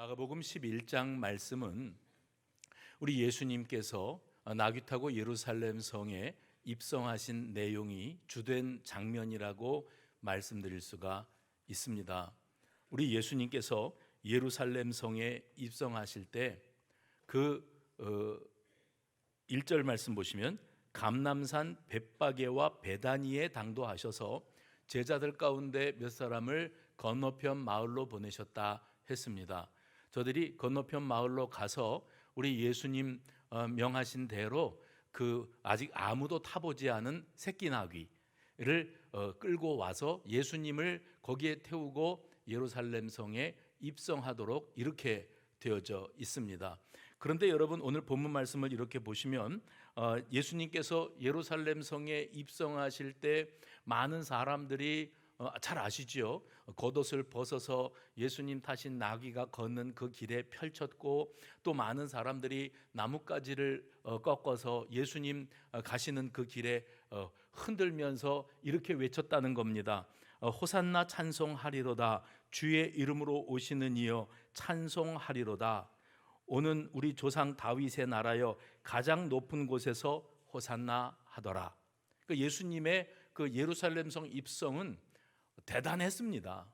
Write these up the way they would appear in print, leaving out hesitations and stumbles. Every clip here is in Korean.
마가복음 11장 말씀은 우리 예수님께서 나귀 타고 예루살렘 성에 입성하신 내용이 주된 장면이라고 말씀드릴 수가 있습니다. 우리 예수님께서 예루살렘 성에 입성하실 때 그 1절 말씀 보시면 감람산 벳바게와 베다니에 당도하셔서 제자들 가운데 몇 사람을 건너편 마을로 보내셨다 했습니다. 저들이 건너편 마을로 가서 우리 예수님 명하신 대로 그 아직 아무도 타보지 않은 새끼 나귀를 끌고 와서 예수님을 거기에 태우고 예루살렘 성에 입성하도록 이렇게 되어져 있습니다. 그런데 여러분, 오늘 본문 말씀을 이렇게 보시면 예수님께서 예루살렘 성에 입성하실 때 많은 사람들이 잘 아시죠? 겉옷을 벗어서 예수님 타신 나귀가 걷는 그 길에 펼쳤고, 또 많은 사람들이 나뭇가지를 꺾어서 예수님 가시는 그 길에 흔들면서 이렇게 외쳤다는 겁니다. 호산나 찬송하리로다. 주의 이름으로 오시는 이여 찬송하리로다. 오는 우리 조상 다윗의 나라여 가장 높은 곳에서 호산나 하더라. 예수님의 그 예루살렘 성 입성은 대단했습니다.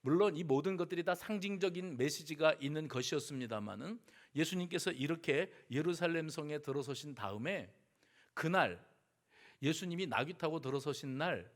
물론 이 모든 것들이 다 상징적인 메시지가 있는 것이었습니다마는 예수님께서 이렇게 예루살렘 성에 들어서신 다음에 그날 예수님이 나귀 타고 들어서신 날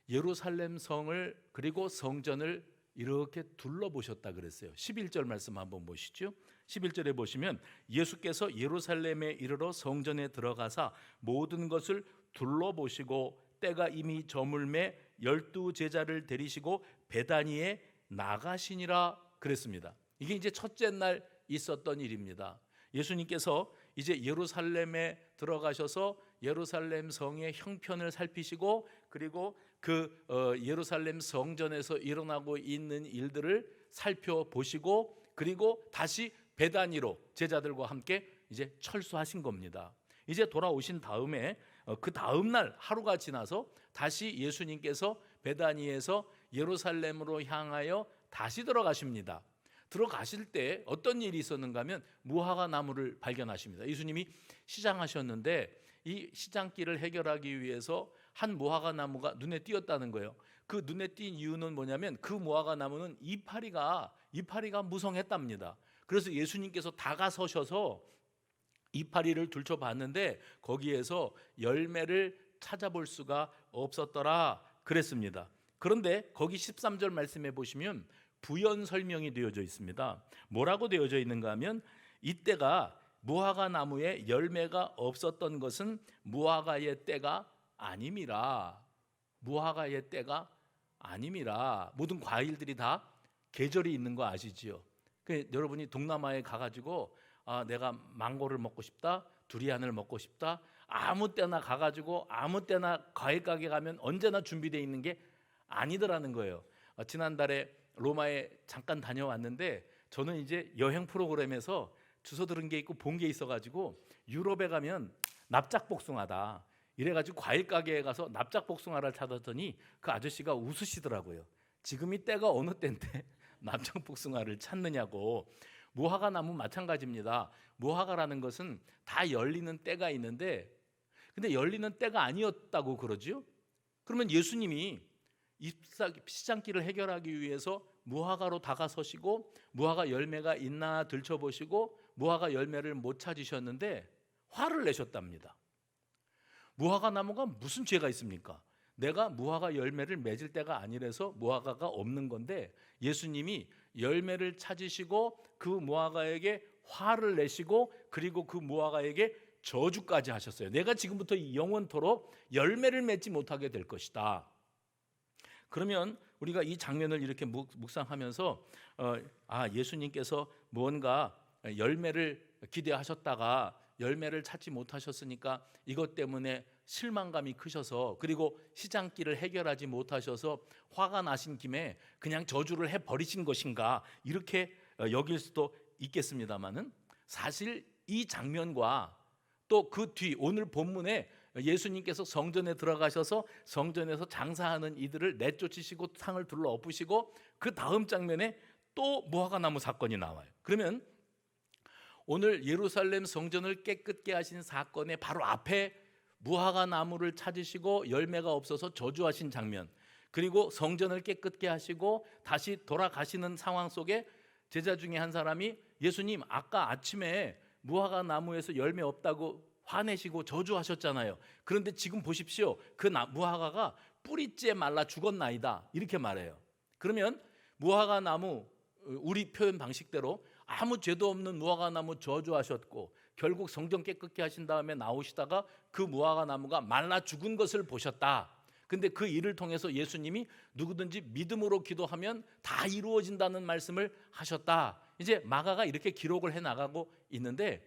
예루살렘 성을 그리고 성전을 이렇게 둘러보셨다 그랬어요. 11절 말씀 한번 보시죠. 11절에 보시면 예수께서 예루살렘에 이르러 성전에 들어가사 모든 것을 둘러보시고 때가 이미 저물매 12제자를 데리시고 베다니에 나가시니라 그랬습니다. 이게 이제 첫째 날 있었던 일입니다. 예수님께서 이제 예루살렘에 들어가셔서 예루살렘 성의 형편을 살피시고, 그리고 그 예루살렘 성전에서 일어나고 있는 일들을 살펴보시고, 그리고 다시 베다니로 제자들과 함께 이제 철수하신 겁니다. 이제 돌아오신 다음에 그 다음 날 하루가 지나서 다시 예수님께서 베다니에서 예루살렘으로 향하여 다시 들어가십니다. 들어가실 때 어떤 일이 있었는가 하면 무화과 나무를 발견하십니다. 예수님이 시장하셨는데 이 시장길을 해결하기 위해서 한 무화과 나무가 눈에 띄었다는 거예요. 그 눈에 띈 이유는 뭐냐면 그 무화과 나무는 이파리가 무성했답니다. 그래서 예수님께서 다가서셔서 이파리를 들춰봤는데 거기에서 열매를 찾아볼 수가 없었더라 그랬습니다. 그런데 거기 13절 말씀해 보시면 부연 설명이 되어져 있습니다. 뭐라고 되어져 있는가 하면 이때가 무화과 나무에 열매가 없었던 것은 무화과의 때가 아님이라. 무화과의 때가 아님이라. 모든 과일들이 다 계절이 있는 거 아시지요? 여러분이 동남아에 가가지고 내가 망고를 먹고 싶다, 두리안을 먹고 싶다, 아무 때나 가가지고 아무 때나 과일 가게 가면 언제나 준비되어 있는 게 아니더라는 거예요. 지난달에 로마에 잠깐 다녀왔는데 저는 이제 여행 프로그램에서 주워 들은 게 있고 본 게 있어가지고 유럽에 가면 납작복숭아다 이래가지고 과일 가게에 가서 납작복숭아를 찾았더니 그 아저씨가 웃으시더라고요. 지금이 때가 어느 때인데 납작복숭아를 찾느냐고. 무화과 나무 마찬가지입니다. 무화과라는 것은 다 열리는 때가 있는데, 근데 열리는 때가 아니었다고 그러죠. 그러면 예수님이 시장길을 해결하기 위해서 무화과로 다가서시고 무화과 열매가 있나 들춰보시고 무화과 열매를 못 찾으셨는데 화를 내셨답니다. 무화과 나무가 무슨 죄가 있습니까? 내가 무화과 열매를 맺을 때가 아니라서 무화과가 없는 건데 예수님이 열매를 찾으시고 그 무화과에게 화를 내시고 그리고 그 무화과에게 저주까지 하셨어요. 내가 지금부터 영원토록 열매를 맺지 못하게 될 것이다. 그러면 우리가 이 장면을 이렇게 묵상하면서 예수님께서 무언가 열매를 기대하셨다가 열매를 찾지 못하셨으니까 이것 때문에 실망감이 크셔서, 그리고 시장길을 해결하지 못하셔서 화가 나신 김에 그냥 저주를 해버리신 것인가, 이렇게 여길 수도 있겠습니다마는 사실 이 장면과 또 그 뒤 오늘 본문에 예수님께서 성전에 들어가셔서 성전에서 장사하는 이들을 내쫓으시고 상을 둘러 엎으시고 그 다음 장면에 또 무화과 나무 사건이 나와요. 그러면 오늘 예루살렘 성전을 깨끗게 하신 사건의 바로 앞에 무화과 나무를 찾으시고 열매가 없어서 저주하신 장면, 그리고 성전을 깨끗게 하시고 다시 돌아가시는 상황 속에 제자 중에 한 사람이 예수님, 아까 아침에 무화과 나무에서 열매 없다고 화내시고 저주하셨잖아요. 그런데 지금 보십시오, 그 무화과가 뿌리째 말라 죽었나이다, 이렇게 말해요. 그러면 무화과 나무, 우리 표현 방식대로 아무 죄도 없는 무화과 나무 저주하셨고 결국 성전 깨끗게 하신 다음에 나오시다가 그 무화과 나무가 말라 죽은 것을 보셨다. 근데 그 일을 통해서 예수님이 누구든지 믿음으로 기도하면 다 이루어진다는 말씀을 하셨다. 이제 마가가 이렇게 기록을 해나가고 있는데,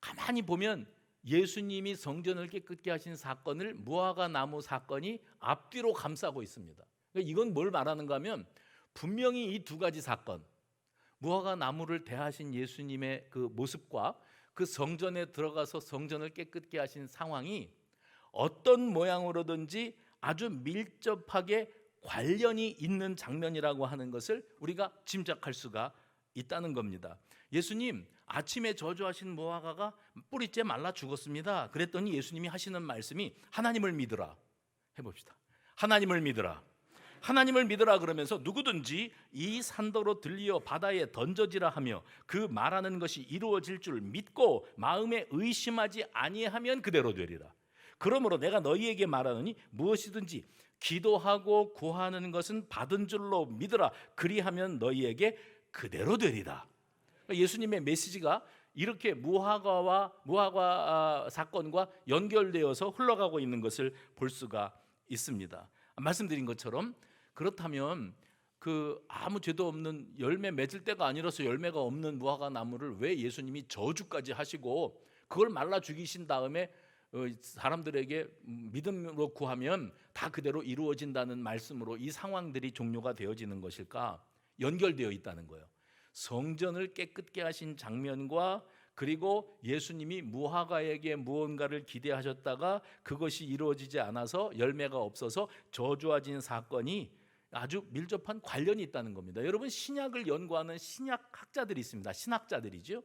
가만히 보면 예수님이 성전을 깨끗게 하신 사건을 무화과 나무 사건이 앞뒤로 감싸고 있습니다. 그러니까 이건 뭘 말하는가 하면 분명히 이 두 가지 사건, 무화과 나무를 대하신 예수님의 그 모습과 그 성전에 들어가서 성전을 깨끗게 하신 상황이 어떤 모양으로든지 아주 밀접하게 관련이 있는 장면이라고 하는 것을 우리가 짐작할 수가 있다는 겁니다. 예수님, 아침에 저주하신 무화과가 뿌리째 말라 죽었습니다. 그랬더니 예수님이 하시는 말씀이 하나님을 믿으라. 해봅시다. 하나님을 믿으라. 하나님을 믿으라 그러면서 누구든지 이 산더로 들리어 바다에 던져지라 하며 그 말하는 것이 이루어질 줄 믿고 마음에 의심하지 아니하면 그대로 되리라. 그러므로 내가 너희에게 말하노니 무엇이든지 기도하고 구하는 것은 받은 줄로 믿으라. 그리하면 너희에게 그대로 되리라. 예수님의 메시지가 이렇게 무화과 사건과 연결되어서 흘러가고 있는 것을 볼 수가 있습니다. 말씀드린 것처럼 그렇다면 그 아무 죄도 없는 열매 맺을 때가 아니라서 열매가 없는 무화과 나무를 왜 예수님이 저주까지 하시고 그걸 말라 죽이신 다음에 사람들에게 믿음으로 구하면 다 그대로 이루어진다는 말씀으로 이 상황들이 종료가 되어지는 것일까? 연결되어 있다는 거예요. 성전을 깨끗게 하신 장면과 그리고 예수님이 무화과에게 무언가를 기대하셨다가 그것이 이루어지지 않아서 열매가 없어서 저주하신 사건이 아주 밀접한 관련이 있다는 겁니다. 여러분, 신약을 연구하는 신약학자들이 있습니다. 신학자들이죠.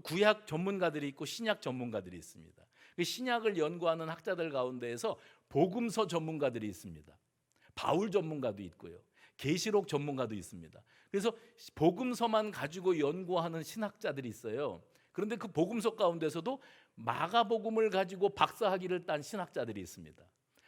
구약 전문가들이 있고 신약 전문가들이 있습니다. 신약을 연구하는 학자들 가운데에서 복음서 전문가들이 있습니다. 바울 전문가도 있고요. 계시록 전문가도 있습니다. 그래서 복음서만 가지고 연구하는 신학자들이 있어요. 그런데 그 복음서 가운데서도 마가복음을 가지고 박사학위를 딴 신학자들이 있습니다.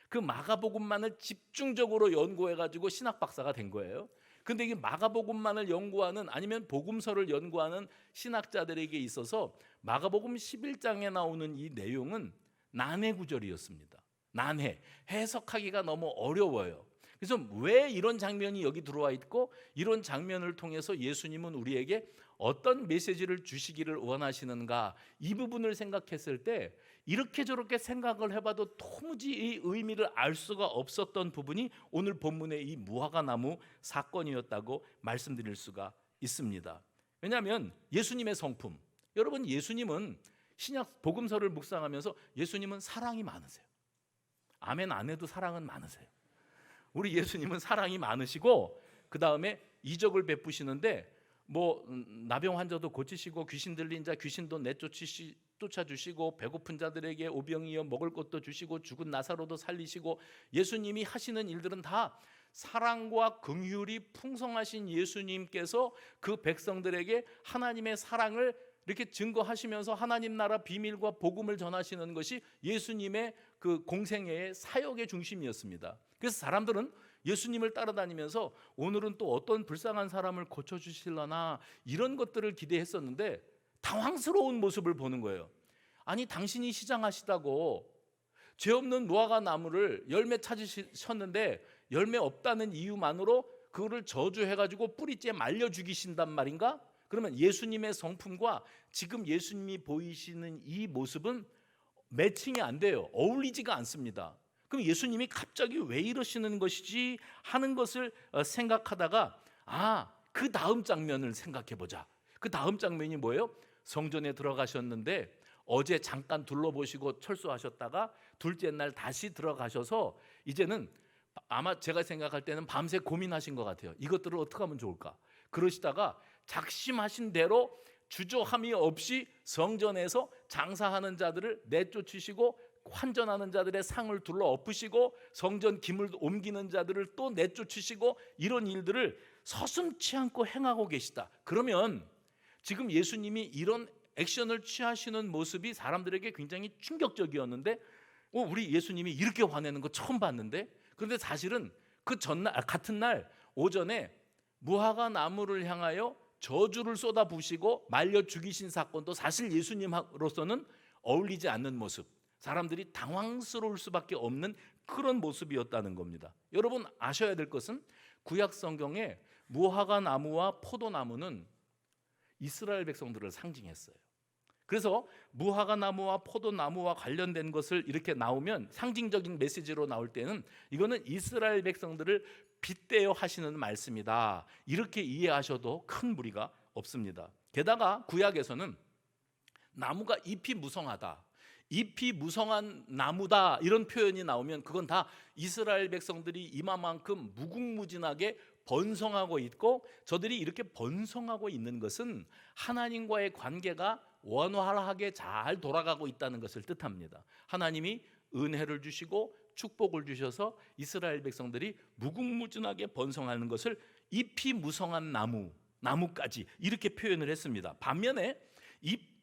그 마가복음만을 집중적으로 연구해가지고 신학 박사가 된 거예요. 그런데 이 마가복음만을 연구하는, 아니면 복음서를 연구하는 신학자들에게 있어서 마가복음 11장에 나오는 이 내용은 난해 구절이었습니다. 난해, 해석하기가 너무 어려워요. 그래서 왜 이런 장면이 여기 들어와 있고 이런 장면을 통해서 예수님은 우리에게 어떤 메시지를 주시기를 원하시는가, 이 부분을 생각했을 때 이렇게 저렇게 생각을 해봐도 도무지 이 의미를 알 수가 없었던 부분이 오늘 본문의 이 무화과 나무 사건이었다고 말씀드릴 수가 있습니다. 왜냐하면 예수님의 성품, 여러분, 예수님은 신약 복음서를 묵상하면서 예수님은 사랑이 많으세요. 아멘 안 해도 사랑은 많으세요. 우리 예수님은 사랑이 많으시고 그 다음에 이적을 베푸시는데 나병 환자도 고치시고 귀신 들린 자 귀신도 쫓아주시고 배고픈 자들에게 오병이어 먹을 것도 주시고 죽은 나사로도 살리시고, 예수님이 하시는 일들은 다 사랑과 긍휼이 풍성하신 예수님께서 그 백성들에게 하나님의 사랑을 이렇게 증거하시면서 하나님 나라 비밀과 복음을 전하시는 것이 예수님의 그 공생애의 사역의 중심이었습니다. 그래서 사람들은 예수님을 따라다니면서 오늘은 또 어떤 불쌍한 사람을 고쳐주실려나 이런 것들을 기대했었는데 당황스러운 모습을 보는 거예요. 아니, 당신이 시장하시다고 죄 없는 무화과 나무를 열매 찾으셨는데 열매 없다는 이유만으로 그거를 저주해가지고 뿌리째 말려 죽이신단 말인가? 그러면 예수님의 성품과 지금 예수님이 보이시는 이 모습은 매칭이 안 돼요. 어울리지가 않습니다. 그럼 예수님이 갑자기 왜 이러시는 것이지 하는 것을 생각하다가 그 다음 장면을 생각해 보자. 그 다음 장면이 뭐예요? 성전에 들어가셨는데 어제 잠깐 둘러보시고 철수하셨다가 둘째 날 다시 들어가셔서 이제는 아마 제가 생각할 때는 밤새 고민하신 것 같아요. 이것들을 어떻게 하면 좋을까? 그러시다가 작심하신 대로 주저함이 없이 성전에서 장사하는 자들을 내쫓으시고 환전하는 자들의 상을 둘러 엎으시고 성전 기물 옮기는 자들을 또 내쫓으시고 이런 일들을 서슴지 않고 행하고 계시다. 그러면 지금 예수님이 이런 액션을 취하시는 모습이 사람들에게 굉장히 충격적이었는데 우리 예수님이 이렇게 화내는 거 처음 봤는데, 그런데 사실은 그 전날 같은 날 오전에 무화과 나무를 향하여 저주를 쏟아부으시고 말려 죽이신 사건도 사실 예수님으로서는 어울리지 않는 모습, 사람들이 당황스러울 수밖에 없는 그런 모습이었다는 겁니다. 여러분 아셔야 될 것은 구약 성경에 무화과 나무와 포도나무는 이스라엘 백성들을 상징했어요. 그래서 무화과 나무와 포도나무와 관련된 것을 이렇게 나오면 상징적인 메시지로 나올 때는 이거는 이스라엘 백성들을 빗대어 하시는 말씀이다, 이렇게 이해하셔도 큰 무리가 없습니다. 게다가 구약에서는 나무가 잎이 무성하다, 잎이 무성한 나무다 이런 표현이 나오면 그건 다 이스라엘 백성들이 이마만큼 무궁무진하게 번성하고 있고, 저들이 이렇게 번성하고 있는 것은 하나님과의 관계가 원활하게 잘 돌아가고 있다는 것을 뜻합니다. 하나님이 은혜를 주시고 축복을 주셔서 이스라엘 백성들이 무궁무진하게 번성하는 것을 잎이 무성한 나무까지 이렇게 표현을 했습니다. 반면에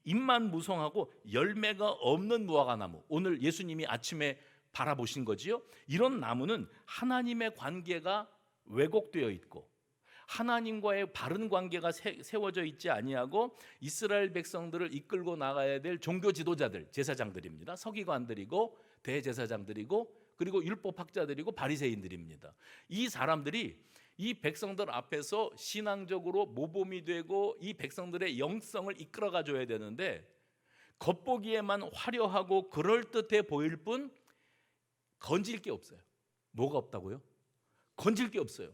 잎만 무성하고 열매가 없는 무화과 나무, 오늘 예수님이 아침에 바라보신 거지요. 이런 나무는 하나님의 관계가 왜곡되어 있고 하나님과의 바른 관계가 세워져 있지 아니하고 이스라엘 백성들을 이끌고 나가야 될 종교 지도자들, 제사장들입니다. 서기관들이고 대제사장들이고 그리고 율법학자들이고 바리새인들입니다. 이 사람들이 이 백성들 앞에서 신앙적으로 모범이 되고 이 백성들의 영성을 이끌어가 줘야 되는데, 겉보기에만 화려하고 그럴듯해 보일 뿐 건질 게 없어요. 뭐가 없다고요? 건질 게 없어요.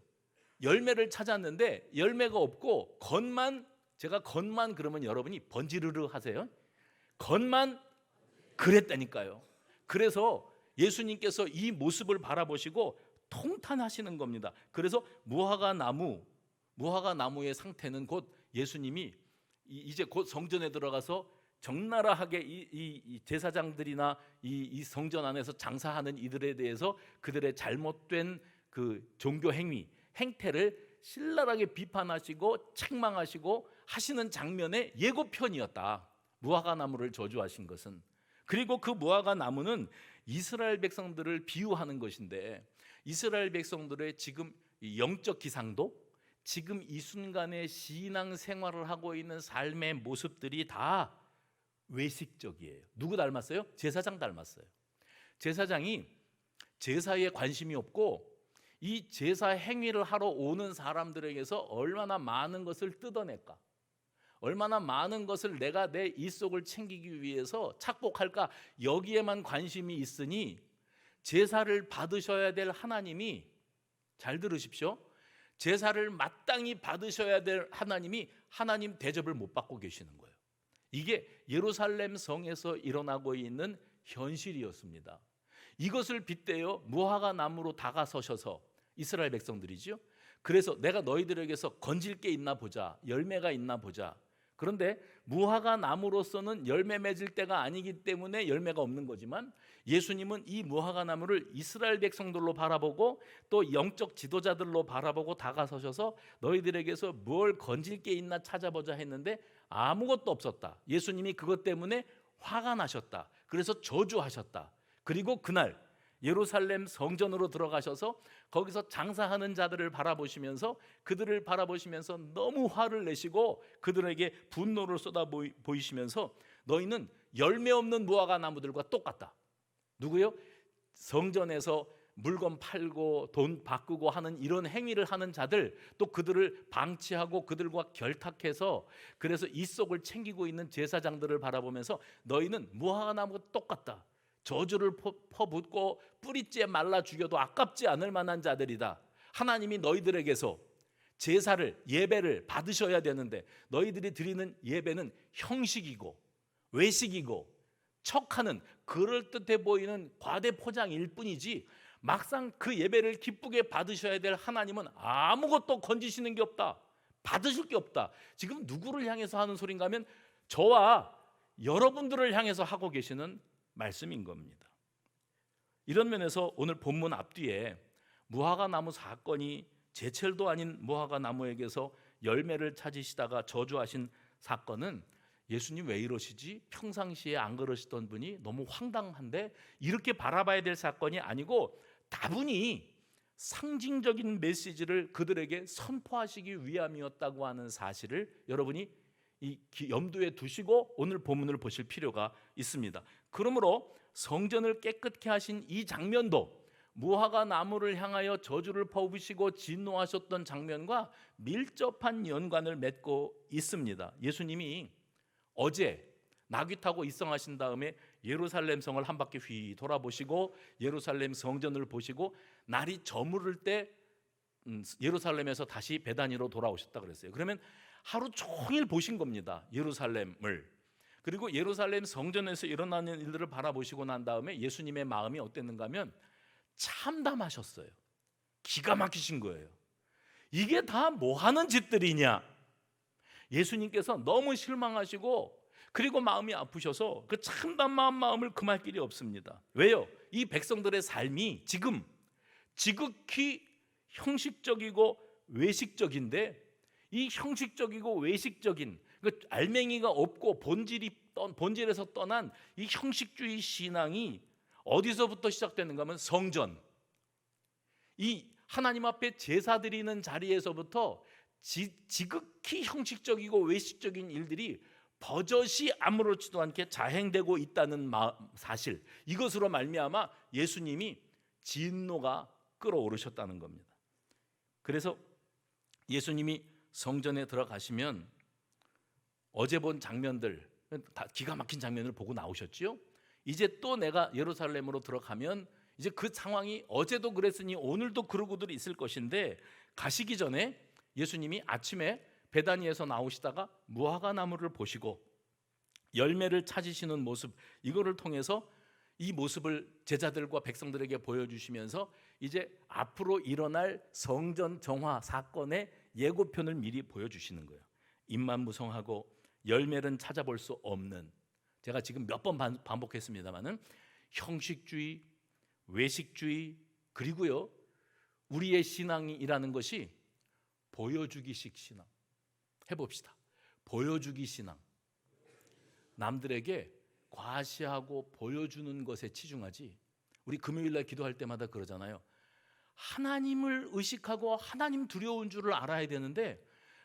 열매를 찾았는데 열매가 없고 제가 겉만 그러면 여러분이 번지르르 하세요. 겉만 그랬다니까요. 그래서 예수님께서 이 모습을 바라보시고 통탄하시는 겁니다. 그래서 무화과 나무의 상태는 곧 예수님이 이제 곧 성전에 들어가서 적나라하게 이 제사장들이나 이 성전 안에서 장사하는 이들에 대해서 그들의 잘못된 그 종교 행태를 신랄하게 비판하시고 책망하시고 하시는 장면의 예고편이었다, 무화과 나무를 저주하신 것은. 그리고 그 무화과 나무는 이스라엘 백성들을 비유하는 것인데, 이스라엘 백성들의 지금 영적 기상도, 지금 이 순간에 신앙 생활을 하고 있는 삶의 모습들이 다 외식적이에요. 누구 닮았어요? 제사장 닮았어요. 제사장이 제사에 관심이 없고 이 제사 행위를 하러 오는 사람들에게서 얼마나 많은 것을 뜯어낼까, 얼마나 많은 것을 내가 내 이속을 챙기기 위해서 착복할까, 여기에만 관심이 있으니 제사를 받으셔야 될 하나님이, 잘 들으십시오, 제사를 마땅히 받으셔야 될 하나님이 하나님 대접을 못 받고 계시는 거예요. 이게 예루살렘 성에서 일어나고 있는 현실이었습니다. 이것을 빗대어 무화과 나무로 다가서셔서 이스라엘 백성들이죠. 그래서 내가 너희들에게서 건질 게 있나 보자, 열매가 있나 보자. 그런데 무화과 나무로서는 열매 맺을 때가 아니기 때문에 열매가 없는 거지만, 예수님은 이 무화과 나무를 이스라엘 백성들로 바라보고 또 영적 지도자들로 바라보고 다가서셔서 너희들에게서 뭘 건질 게 있나 찾아보자 했는데 아무것도 없었다. 예수님이 그것 때문에 화가 나셨다. 그래서 저주하셨다. 그리고 그날 예루살렘 성전으로 들어가셔서 거기서 장사하는 자들을 바라보시면서 그들을 바라보시면서 너무 화를 내시고 그들에게 분노를 쏟아 보이시면서 너희는 열매 없는 무화과 나무들과 똑같다. 누구요? 성전에서 물건 팔고 돈 바꾸고 하는 이런 행위를 하는 자들, 또 그들을 방치하고 그들과 결탁해서 그래서 이속을 챙기고 있는 제사장들을 바라보면서 너희는 무화과 나무가 똑같다. 저주를 퍼붓고 뿌리째 말라 죽여도 아깝지 않을 만한 자들이다. 하나님이 너희들에게서 제사를, 예배를 받으셔야 되는데 너희들이 드리는 예배는 형식이고 외식이고 척하는 그럴듯해 보이는 과대포장일 뿐이지 막상 그 예배를 기쁘게 받으셔야 될 하나님은 아무것도 건지시는 게 없다. 받으실 게 없다. 지금 누구를 향해서 하는 소린가 하면 저와 여러분들을 향해서 하고 계시는 말씀인 겁니다. 이런 면에서 오늘 본문 앞뒤에 무화과 나무 사건이 제철도 아닌 무화과 나무에게서 열매를 찾으시다가 저주하신 사건은 예수님 왜 이러시지? 평상시에 안 그러시던 분이 너무 황당한데 이렇게 바라봐야 될 사건이 아니고 다분히 상징적인 메시지를 그들에게 선포하시기 위함이었다고 하는 사실을 여러분이 염두에 두시고 오늘 본문을 보실 필요가 있습니다. 그러므로 성전을 깨끗게 하신 이 장면도 무화과 나무를 향하여 저주를 퍼부으시고 진노하셨던 장면과 밀접한 연관을 맺고 있습니다. 예수님이 어제 나귀 타고 입성하신 다음에 예루살렘 성을 한 바퀴 휘 돌아보시고 예루살렘 성전을 보시고 날이 저무를 때 예루살렘에서 다시 베다니로 돌아오셨다 그랬어요. 그러면 하루 종일 보신 겁니다. 예루살렘을. 그리고 예루살렘 성전에서 일어나는 일들을 바라보시고 난 다음에 예수님의 마음이 어땠는가 하면 참담하셨어요. 기가 막히신 거예요. 이게 다 뭐 하는 짓들이냐. 예수님께서 너무 실망하시고 그리고 마음이 아프셔서 그 참담한 마음을 금할 길이 없습니다. 왜요? 이 백성들의 삶이 지금 지극히 형식적이고 외식적인데 이 형식적이고 외식적인 알맹이가 없고 본질에서 떠난 이 형식주의 신앙이 어디서부터 시작되는가 하면 성전, 이 하나님 앞에 제사 드리는 자리에서부터 지극히 형식적이고 외식적인 일들이 버젓이 아무렇지도 않게 자행되고 있다는 사실, 이것으로 말미암아 예수님이 진노가 끓어오르셨다는 겁니다. 그래서 예수님이 성전에 들어가시면 어제 본 장면들, 다 기가 막힌 장면을 보고 나오셨지요. 이제 또 내가 예루살렘으로 들어가면 이제 그 상황이 어제도 그랬으니 오늘도 그러고들 있을 것인데, 가시기 전에 예수님이 아침에 베다니에서 나오시다가 무화과 나무를 보시고 열매를 찾으시는 모습, 이거를 통해서 이 모습을 제자들과 백성들에게 보여주시면서 이제 앞으로 일어날 성전 정화 사건의 예고편을 미리 보여주시는 거예요. 입만무성하고 열매는 찾아볼 수 없는, 제가 지금 몇 번 반복했습니다마는 형식주의, 외식주의, 그리고요 우리의 신앙이라는 것이 보여주기식 신앙. 해봅시다. 보여주기 신앙. 남들에게 과시하고 보여주는 것에 치중하지. 우리 금요일날 기도할 때마다 그러잖아요. 하나님을 의식하고 하나님 두려운 줄을 알아야 되는데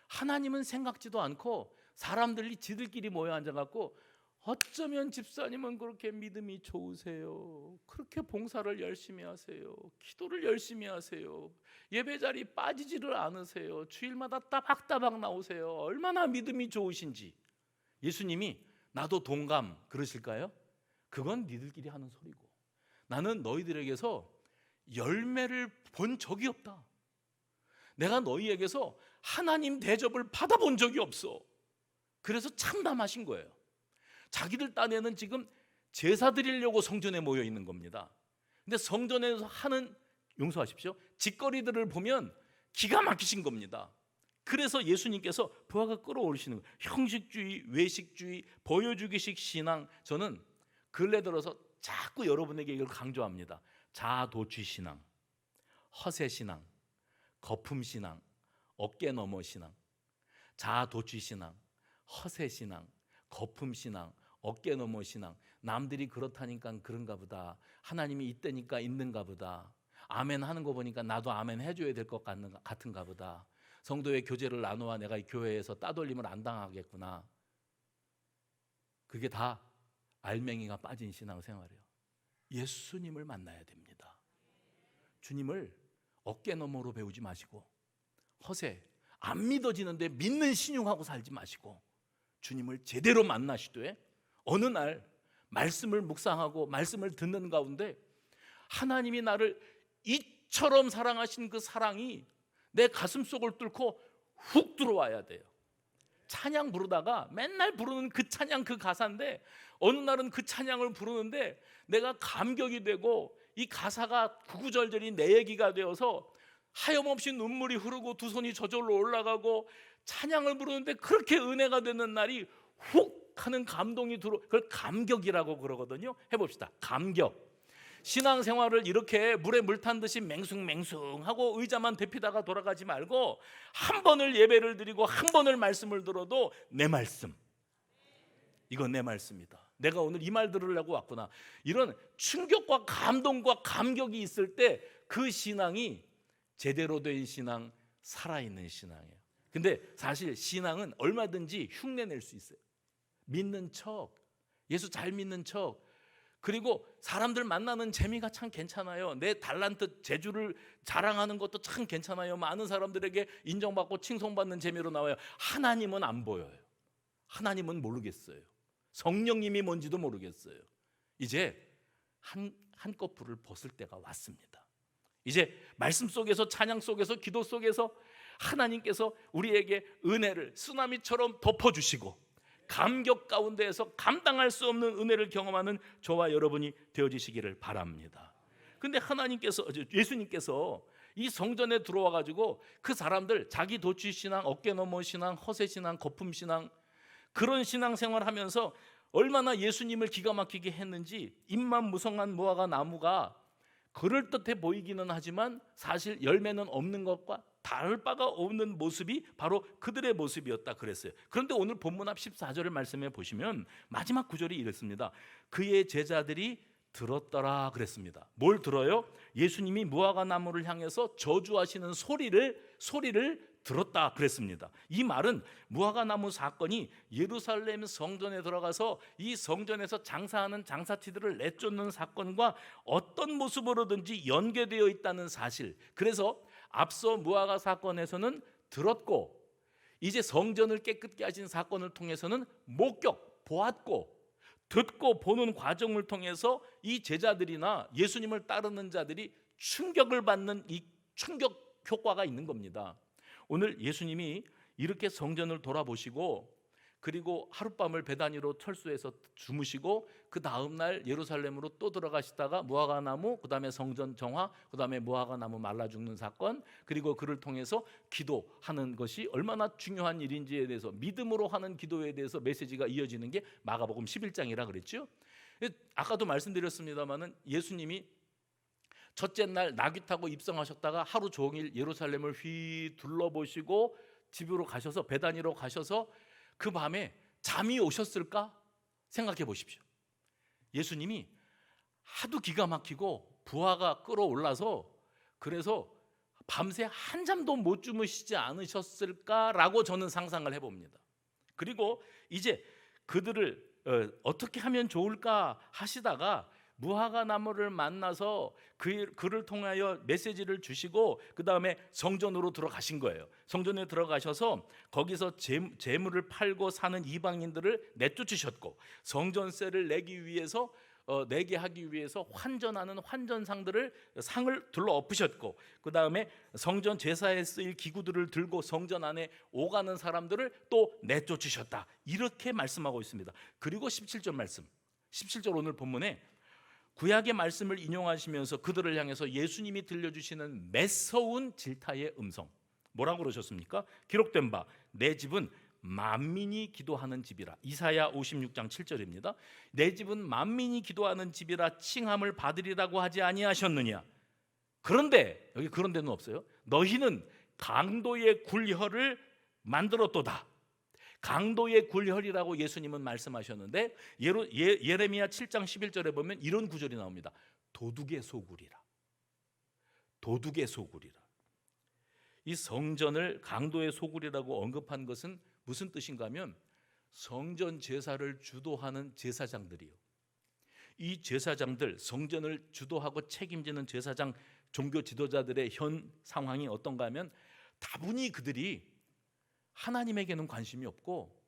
하나님은 생각지도 않고 사람들이 지들끼리 모여 앉아갖고 어쩌면 집사님은 그렇게 믿음이 좋으세요, 그렇게 봉사를 열심히 하세요, 기도를 열심히 하세요, 예배 자리 빠지지를 않으세요, 주일마다 따박따박 나오세요, 얼마나 믿음이 좋으신지. 예수님이 나도 동감 그러실까요? 그건 니들끼리 하는 소리고 나는 너희들에게서 열매를 본 적이 없다. 내가 너희에게서 하나님 대접을 받아본 적이 없어. 그래서 참담하신 거예요. 자기들 딴에는 지금 제사 드리려고 성전에 모여 있는 겁니다. 근데 성전에서 하는, 용서하십시오, 짓거리들을 보면 기가 막히신 겁니다. 그래서 예수님께서 부하가 끌어오르시는 거예요. 형식주의, 외식주의, 보여주기식 신앙. 저는 근래 들어서 자꾸 여러분에게 이걸 강조합니다. 자아도취 신앙, 허세 신앙, 거품 신앙, 어깨 너머 신앙. 자아도취 신앙, 허세 신앙, 거품 신앙, 어깨 너머 신앙. 남들이 그렇다니까 그런가 보다, 하나님이 있다니까 있는가 보다, 아멘 하는 거 보니까 나도 아멘 해줘야 될 것 같은가 보다, 성도의 교제를 나누어 내가 이 교회에서 따돌림을 안 당하겠구나. 그게 다 알맹이가 빠진 신앙생활이에요. 예수님을 만나야 됩니다. 주님을 어깨 너머로 배우지 마시고, 허세, 안 믿어지는데 믿는 신용하고 살지 마시고, 주님을 제대로 만나시되 어느 날 말씀을 묵상하고 말씀을 듣는 가운데 하나님이 나를 이처럼 사랑하신 그 사랑이 내 가슴 속을 뚫고 훅 들어와야 돼요. 찬양 부르다가 맨날 부르는 그 찬양, 그 가사인데 어느 날은 그 찬양을 부르는데 내가 감격이 되고 이 가사가 구구절절이 내 얘기가 되어서 하염없이 눈물이 흐르고 두 손이 저절로 올라가고 찬양을 부르는데 그렇게 은혜가 되는 날이 훅 하는 감동이 들어, 그걸 감격이라고 그러거든요. 해봅시다. 감격. 신앙생활을 이렇게 물에 물 탄 듯이 맹숭맹숭하고 의자만 대피다가 돌아가지 말고 한 번을 예배를 드리고 한 번을 말씀을 들어도 내 말씀, 이건 내 말씀이다, 내가 오늘 이 말 들으려고 왔구나, 이런 충격과 감동과 감격이 있을 때 그 신앙이 제대로 된 신앙, 살아있는 신앙이에요. 근데 사실 신앙은 얼마든지 흉내낼 수 있어요. 믿는 척, 예수 잘 믿는 척, 그리고 사람들 만나는 재미가 참 괜찮아요. 내 달란트, 재주를 자랑하는 것도 참 괜찮아요. 많은 사람들에게 인정받고 칭송받는 재미로 나와요. 하나님은 안 보여요. 하나님은 모르겠어요. 성령님이 뭔지도 모르겠어요. 이제 한꺼풀을 벗을 때가 왔습니다. 이제 말씀 속에서, 찬양 속에서, 기도 속에서 하나님께서 우리에게 은혜를 쓰나미처럼 덮어주시고 감격 가운데에서 감당할 수 없는 은혜를 경험하는 저와 여러분이 되어지시기를 바랍니다. 근데 하나님께서, 예수님께서 이 성전에 들어와 가지고 그 사람들 자기 도취 신앙, 어깨 너머 신앙, 허세 신앙, 거품 신앙, 그런 신앙생활 하면서 얼마나 예수님을 기가 막히게 했는지, 잎만 무성한 무화과 나무가 그럴듯해 보이기는 하지만 사실 열매는 없는 것과 다를 바가 없는 모습이 바로 그들의 모습이었다 그랬어요. 그런데 오늘 본문 앞 14절을 말씀해 보시면 마지막 구절이 이랬습니다. 그의 제자들이 들었더라 그랬습니다. 뭘 들어요? 예수님이 무화과 나무를 향해서 저주하시는 소리를 들었다 그랬습니다. 이 말은 무화과 나무 사건이 예루살렘 성전에 들어가서 이 성전에서 장사하는 장사치들을 내쫓는 사건과 어떤 모습으로든지 연계되어 있다는 사실. 그래서 앞서 무화과 사건에서는 들었고, 이제 성전을 깨끗게 하신 사건을 통해서는 목격, 보았고, 듣고 보는 과정을 통해서 이 제자들이나 예수님을 따르는 자들이 충격을 받는 이 충격 효과가 있는 겁니다. 오늘 예수님이 이렇게 성전을 돌아보시고, 그리고 하룻밤을 베다니로 철수해서 주무시고 그 다음 날 예루살렘으로 또 들어가시다가 무화과 나무, 그 다음에 성전 정화, 그 다음에 무화과 나무 말라 죽는 사건, 그리고 그를 통해서 기도하는 것이 얼마나 중요한 일인지에 대해서, 믿음으로 하는 기도에 대해서 메시지가 이어지는 게 마가복음 11장이라 그랬죠. 아까도 말씀드렸습니다마는 예수님이 첫째 날 나귀 타고 입성하셨다가 하루 종일 예루살렘을 휘 둘러보시고 집으로 가셔서, 베다니로 가셔서 그 밤에 잠이 오셨을까 생각해 보십시오. 예수님이 하도 기가 막히고 부하가 끌어올라서 그래서 밤새 한잠도 못 주무시지 않으셨을까라고 저는 상상을 해봅니다. 그리고 이제 그들을 어떻게 하면 좋을까 하시다가 무화과 나무를 만나서 그를 통하여 메시지를 주시고 그 다음에 성전으로 들어가신 거예요. 성전에 들어가셔서 거기서 재물을 팔고 사는 이방인들을 내쫓으셨고, 성전세를 내게 하기 위해서 환전하는 환전상들을 상을 둘러 엎으셨고, 그 다음에 성전 제사에 쓰일 기구들을 들고 성전 안에 오가는 사람들을 또 내쫓으셨다, 이렇게 말씀하고 있습니다. 그리고 17절 말씀, 17절 오늘 본문에 구약의 말씀을 인용하시면서 그들을 향해서 예수님이 들려주시는 매서운 질타의 음성, 뭐라고 그러셨습니까? 기록된 바 내 집은 만민이 기도하는 집이라. 이사야 56장 7절입니다. 내 집은 만민이 기도하는 집이라 칭함을 받으리라고 하지 아니하셨느냐. 그런데 여기 그런 데는 없어요. 너희는 강도의 굴혈을 만들었도다. 강도의 굴혈이라고 예수님은 말씀하셨는데 예레미야 7장 11절에 보면 이런 구절이 나옵니다. 도둑의 소굴이라. 도둑의 소굴이라. 이 성전을 강도의 소굴이라고 언급한 것은 무슨 뜻인가 하면 성전 제사를 주도하는 제사장들이요, 이 제사장들, 성전을 주도하고 책임지는 제사장 종교 지도자들의 현 상황이 어떤가 하면 다분히 그들이 하나님에게는 관심이 없고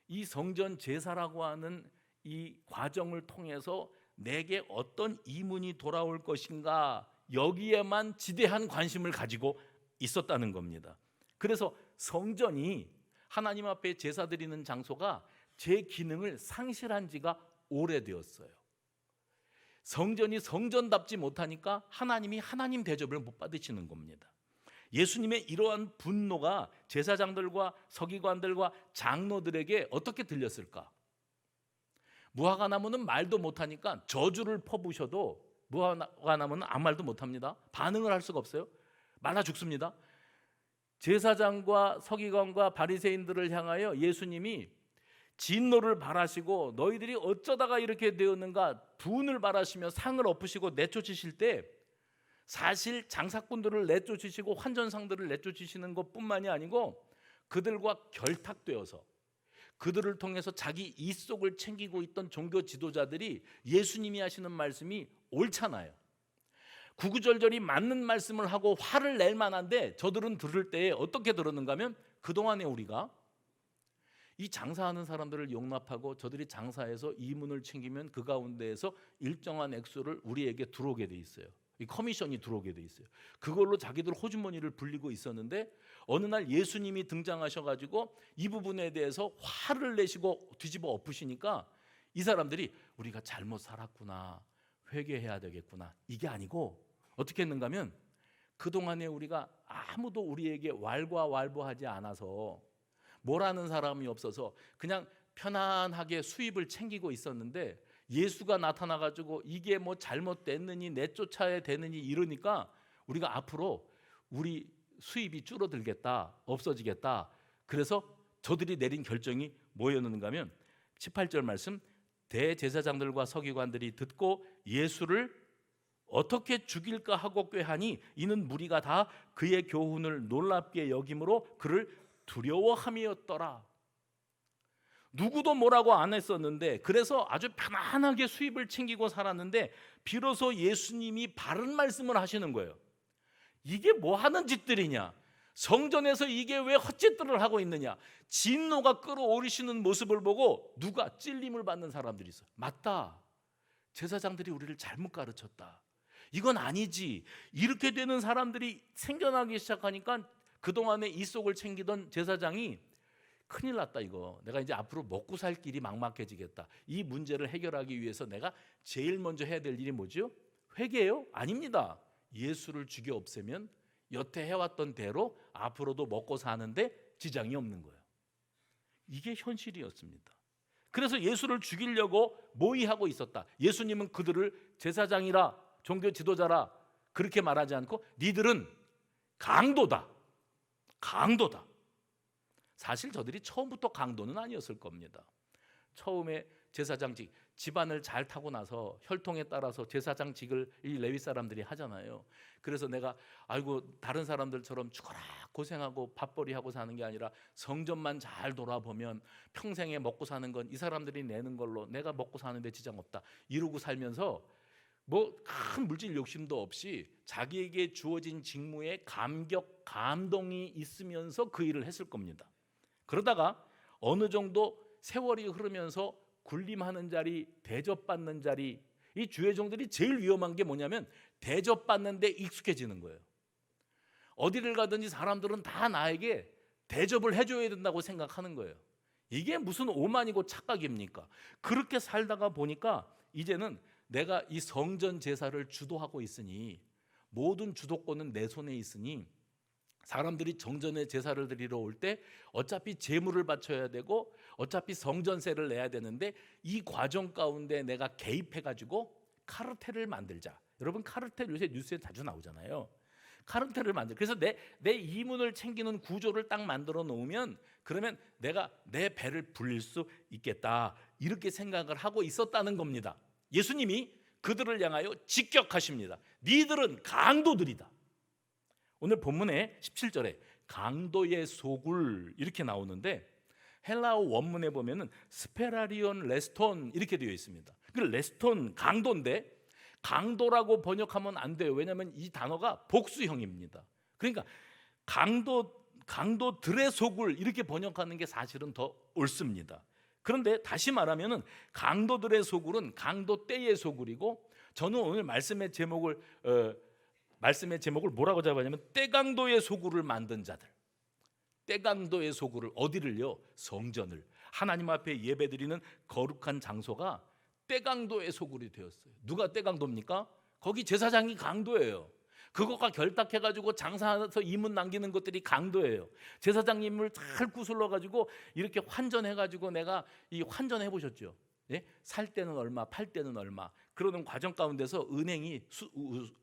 이 성전 제사라고 하는 이 과정을 통해서 내게 어떤 이문이 돌아올 것인가, 여기에만 지대한 관심을 가지고 있었다는 겁니다. 그래서 성전이 하나님 앞에 제사 드리는 장소가 제 기능을 상실한 지가 오래되었어요. 성전이 성전답지 못하니까 하나님이 하나님 대접을 못 받으시는 겁니다. 예수님의 이러한 분노가 제사장들과 서기관들과 장로들에게 어떻게 들렸을까? 무화과나무는 말도 못하니까 저주를 퍼부셔도 무화과나무는 아무 말도 못합니다. 반응을 할 수가 없어요. 말라 죽습니다. 제사장과 서기관과 바리새인들을 향하여 예수님이 진노를 발하시고 너희들이 어쩌다가 이렇게 되었는가 분을 발하시며 상을 엎으시고 내쫓으실 때 사실 장사꾼들을 내쫓으시고 환전상들을 내쫓으시는 것뿐만이 아니고 그들과 결탁되어서 그들을 통해서 자기 이속을 챙기고 있던 종교 지도자들이 예수님이 하시는 말씀이 옳잖아요. 구구절절히 맞는 말씀을 하고 화를 낼 만한데 저들은 들을 때에 어떻게 들었는가 하면 그동안에 우리가 이 장사하는 사람들을 용납하고 저들이 장사해서 이문을 챙기면 그 가운데에서 일정한 액수를 우리에게 들어오게 돼 있어요. 이 커미션이 들어오게 돼 있어요. 그걸로 자기들 호주머니를 불리고 있었는데 어느 날 예수님이 등장하셔가지고 이 부분에 대해서 화를 내시고 뒤집어 엎으시니까 이 사람들이 우리가 잘못 살았구나, 회개해야 되겠구나, 이게 아니고 어떻게 했는가 하면 그동안에 우리가 아무도 우리에게 왈가왈부하지 않아서 뭐라는 사람이 없어서 그냥 편안하게 수입을 챙기고 있었는데 예수가 나타나가지고 이게 뭐 잘못됐느니 내쫓아야 되느니 이러니까 우리가 앞으로 우리 수입이 줄어들겠다, 없어지겠다. 그래서 저들이 내린 결정이 뭐였는가 하면 18절 말씀, 대제사장들과 서기관들이 듣고 예수를 어떻게 죽일까 하고 꾀하니 이는 무리가 다 그의 교훈을 놀랍게 여김으로 그를 두려워함이었더라. 누구도 뭐라고 안 했었는데 그래서 아주 편안하게 수입을 챙기고 살았는데 비로소 예수님이 바른 말씀을 하시는 거예요. 이게 뭐 하는 짓들이냐? 성전에서 이게 왜 헛짓들을 하고 있느냐? 진노가 끌어오르시는 모습을 보고 누가 찔림을 받는 사람들이 있어요. 맞다. 제사장들이 우리를 잘못 가르쳤다. 이건 아니지. 이렇게 되는 사람들이 생겨나기 시작하니까 그동안에 이속을 챙기던 제사장이 큰일 났다 이거. 내가 이제 앞으로 먹고 살 길이 막막해지겠다. 이 문제를 해결하기 위해서 내가 제일 먼저 해야 될 일이 뭐죠? 회개예요? 아닙니다. 예수를 죽여 없애면 여태 해왔던 대로 앞으로도 먹고 사는데 지장이 없는 거예요. 이게 현실이었습니다. 그래서 예수를 죽이려고 모의하고 있었다. 예수님은 그들을 제사장이라 종교 지도자라 그렇게 말하지 않고 니들은 강도다. 강도다. 사실 저들이 처음부터 강도는 아니었을 겁니다. 처음에 제사장직, 집안을 잘 타고 나서 혈통에 따라서 제사장직을 이 레위 사람들이 하잖아요. 그래서 내가 아이고 다른 사람들처럼 죽어라 고생하고 밥벌이하고 사는 게 아니라 성전만 잘 돌아보면 평생에 먹고 사는 건 이 사람들이 내는 걸로 내가 먹고 사는데 지장 없다 이러고 살면서 뭐 큰 물질 욕심도 없이 자기에게 주어진 직무에 감동이 있으면서 그 일을 했을 겁니다. 그러다가 어느 정도 세월이 흐르면서 군림하는 자리, 대접받는 자리, 이 주의종들이 제일 위험한 게 뭐냐면 대접받는 데 익숙해지는 거예요. 어디를 가든지 사람들은 다 나에게 대접을 해줘야 된다고 생각하는 거예요. 이게 무슨 오만이고 착각입니까? 그렇게 살다가 보니까 이제는 내가 이 성전 제사를 주도하고 있으니 모든 주도권은 내 손에 있으니 사람들이 정전에 제사를 드리러 올 때 어차피 제물을 바쳐야 되고 어차피 성전세를 내야 되는데 이 과정 가운데 내가 개입해가지고 카르텔을 만들자. 여러분 카르텔 요새 뉴스에 자주 나오잖아요. 카르텔을 만들. 그래서 내 이문을 챙기는 구조를 딱 만들어 놓으면 그러면 내가 내 배를 불릴 수 있겠다. 이렇게 생각을 하고 있었다는 겁니다. 예수님이 그들을 향하여 직격하십니다. 니들은 강도들이다. 오늘 본문에 17절에 강도의 소굴 이렇게 나오는데 헬라어 원문에 보면은 스페라리온 레스톤 이렇게 되어 있습니다. 그 레스톤 강도인데 강도라고 번역하면 안 돼요. 왜냐하면 이 단어가 복수형입니다. 그러니까 강도들의 소굴 이렇게 번역하는 게 사실은 더 옳습니다. 그런데 다시 말하면은 강도들의 소굴은 강도 때의 소굴이고 저는 오늘 말씀의 제목을 뭐라고 잡았냐면 때강도의 소굴을 만든 자들. 때강도의 소굴을 어디를요? 성전을. 하나님 앞에 예배드리는 거룩한 장소가 때강도의 소굴이 되었어요. 누가 때강도입니까? 거기 제사장이 강도예요. 그것과 결탁해가지고 장사해서 이문 남기는 것들이 강도예요. 제사장님을 잘 구슬러가지고 이렇게 환전해가지고 내가 이 환전해 보셨죠? 예? 살 때는 얼마, 팔 때는 얼마. 그러는 과정 가운데서 은행이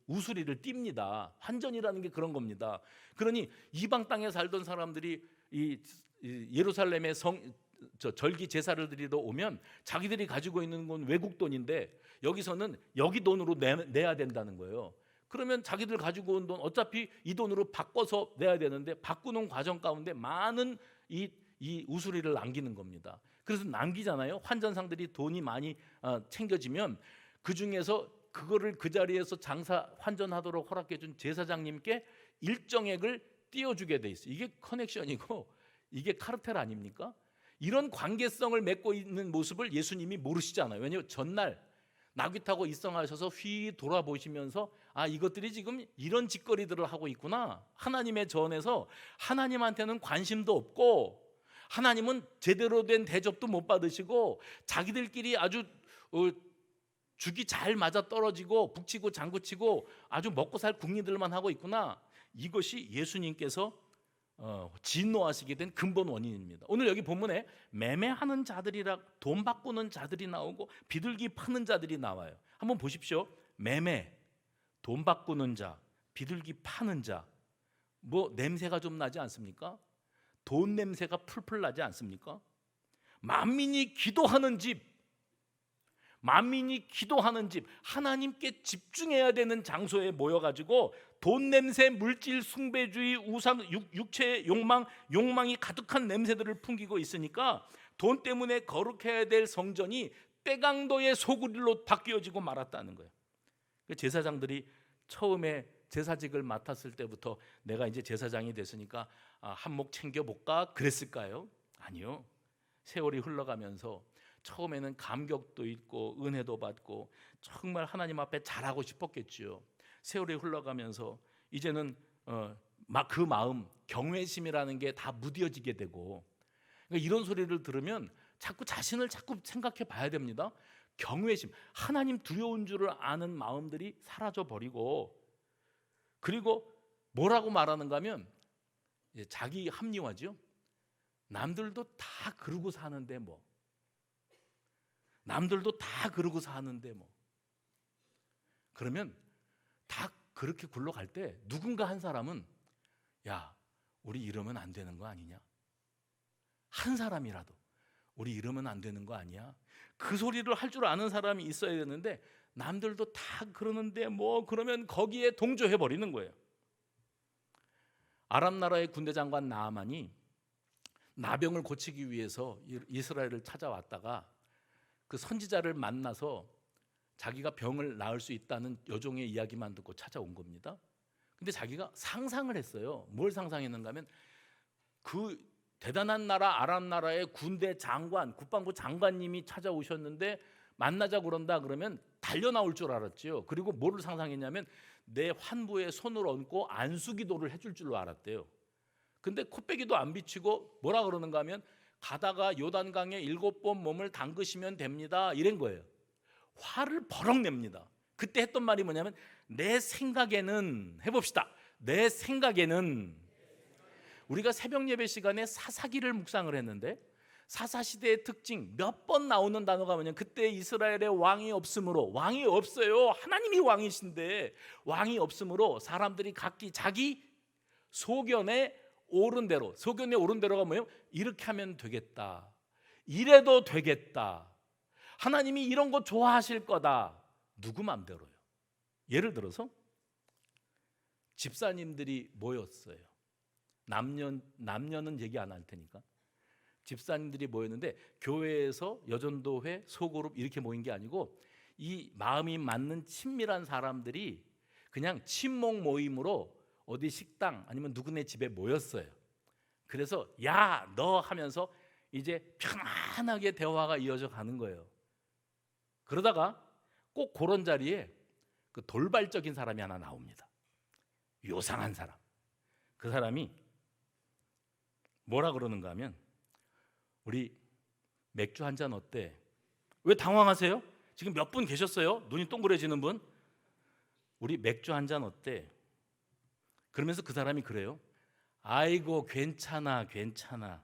우수리를 띱니다. 환전이라는 게 그런 겁니다. 그러니 이방 땅에 살던 사람들이 이 예루살렘의 절기 제사를 드리러 오면 자기들이 가지고 있는 건 외국 돈인데 여기서는 여기 돈으로 내야 된다는 거예요. 그러면 자기들 가지고 온 돈 어차피 이 돈으로 바꿔서 내야 되는데 바꾸는 과정 가운데 많은 이 우수리를 남기는 겁니다. 그래서 남기잖아요. 환전상들이 돈이 많이 챙겨지면 그 중에서 그거를 그 자리에서 장사 환전하도록 허락해 준 제사장님께 일정액을 띄워주게 돼 있어요. 이게 커넥션이고 이게 카르텔 아닙니까? 이런 관계성을 맺고 있는 모습을 예수님이 모르시잖아요. 왜냐하면 전날 나귀 타고 입성하셔서 휘 돌아보시면서 이것들이 지금 이런 짓거리들을 하고 있구나. 하나님의 전에서 하나님한테는 관심도 없고 하나님은 제대로 된 대접도 못 받으시고 자기들끼리 아주 죽이 잘 맞아 떨어지고 북치고 장구치고 아주 먹고 살 궁리들만 하고 있구나. 이것이 예수님께서 진노하시게 된 근본 원인입니다. 오늘 여기 본문에 매매하는 자들이라 돈 바꾸는 자들이 나오고 비둘기 파는 자들이 나와요. 한번 보십시오. 매매, 돈 바꾸는 자, 비둘기 파는 자, 뭐 냄새가 좀 나지 않습니까? 돈 냄새가 풀풀 나지 않습니까? 만민이 기도하는 집, 하나님께 집중해야 되는 장소에 모여가지고 돈 냄새, 물질, 숭배주의, 우상, 육체의 욕망이 가득한 냄새들을 풍기고 있으니까 돈 때문에 거룩해야 될 성전이 때강도의 소굴로 바뀌어지고 말았다는 거예요. 제사장들이 처음에 제사직을 맡았을 때부터 내가 이제 제사장이 됐으니까 한몫 챙겨볼까 그랬을까요? 아니요. 세월이 흘러가면서 처음에는 감격도 있고 은혜도 받고 정말 하나님 앞에 잘하고 싶었겠지요. 세월이 흘러가면서 이제는 그 마음, 경외심이라는 게 다 무뎌지게 되고, 그러니까 이런 소리를 들으면 자신을 자꾸 생각해 봐야 됩니다. 경외심, 하나님 두려운 줄을 아는 마음들이 사라져 버리고, 그리고 뭐라고 말하는가 하면 자기 합리화죠. 남들도 다 그러고 사는데 그러면 다 그렇게 굴러갈 때 누군가 한 사람은 야, 우리 이러면 안 되는 거 아니냐? 한 사람이라도 우리 이러면 안 되는 거 아니야? 그 소리를 할 줄 아는 사람이 있어야 되는데 남들도 다 그러는데 그러면 거기에 동조해 버리는 거예요. 아람 나라의 군대 장관 나아만이 나병을 고치기 위해서 이스라엘을 찾아왔다가 그 선지자를 만나서 자기가 병을 나을 수 있다는 여종의 이야기만 듣고 찾아온 겁니다. 근데 자기가 상상을 했어요. 뭘 상상했는가 하면 그 대단한 나라 아람 나라의 군대 장관, 국방부 장관님이 찾아오셨는데 만나자 그러면 달려 나올 줄 알았죠. 그리고 뭐를 상상했냐면 내 환부에 손을 얹고 안수기도를 해줄 줄로 알았대요. 근데 코빼기도 안 비치고 뭐라 그러는가 하면 가다가 요단강에 7번 몸을 담그시면 됩니다. 이런 거예요. 화를 버럭 냅니다. 그때 했던 말이 뭐냐면 내 생각에는 해봅시다. 내 생각에는 우리가 새벽 예배 시간에 사사기를 묵상을 했는데 사사시대의 특징 몇 번 나오는 단어가 뭐냐면 그때 이스라엘에 왕이 없으므로 왕이 없어요. 하나님이 왕이신데 왕이 없으므로 사람들이 각기 자기 소견에 오른 대로 소견에 오른 대로가 뭐예요? 이렇게 하면 되겠다. 이래도 되겠다. 하나님이 이런 거 좋아하실 거다. 누구 맘대로요. 예를 들어서 집사님들이 모였어요. 남녀는 얘기 안 할 테니까. 집사님들이 모였는데 교회에서 여전도회, 소그룹 이렇게 모인 게 아니고 이 마음이 맞는 친밀한 사람들이 그냥 친목 모임으로 어디 식당 아니면 누구네 집에 모였어요. 그래서 야, 너 하면서 이제 편안하게 대화가 이어져 가는 거예요. 그러다가 꼭 그런 자리에 그 돌발적인 사람이 하나 나옵니다. 요상한 사람. 그 사람이 뭐라 그러는가 하면 우리 맥주 한 잔 어때? 왜 당황하세요? 지금 몇 분 계셨어요? 눈이 동그래지는 분? 우리 맥주 한 잔 어때? 그러면서 그 사람이 그래요. 아이고 괜찮아 괜찮아.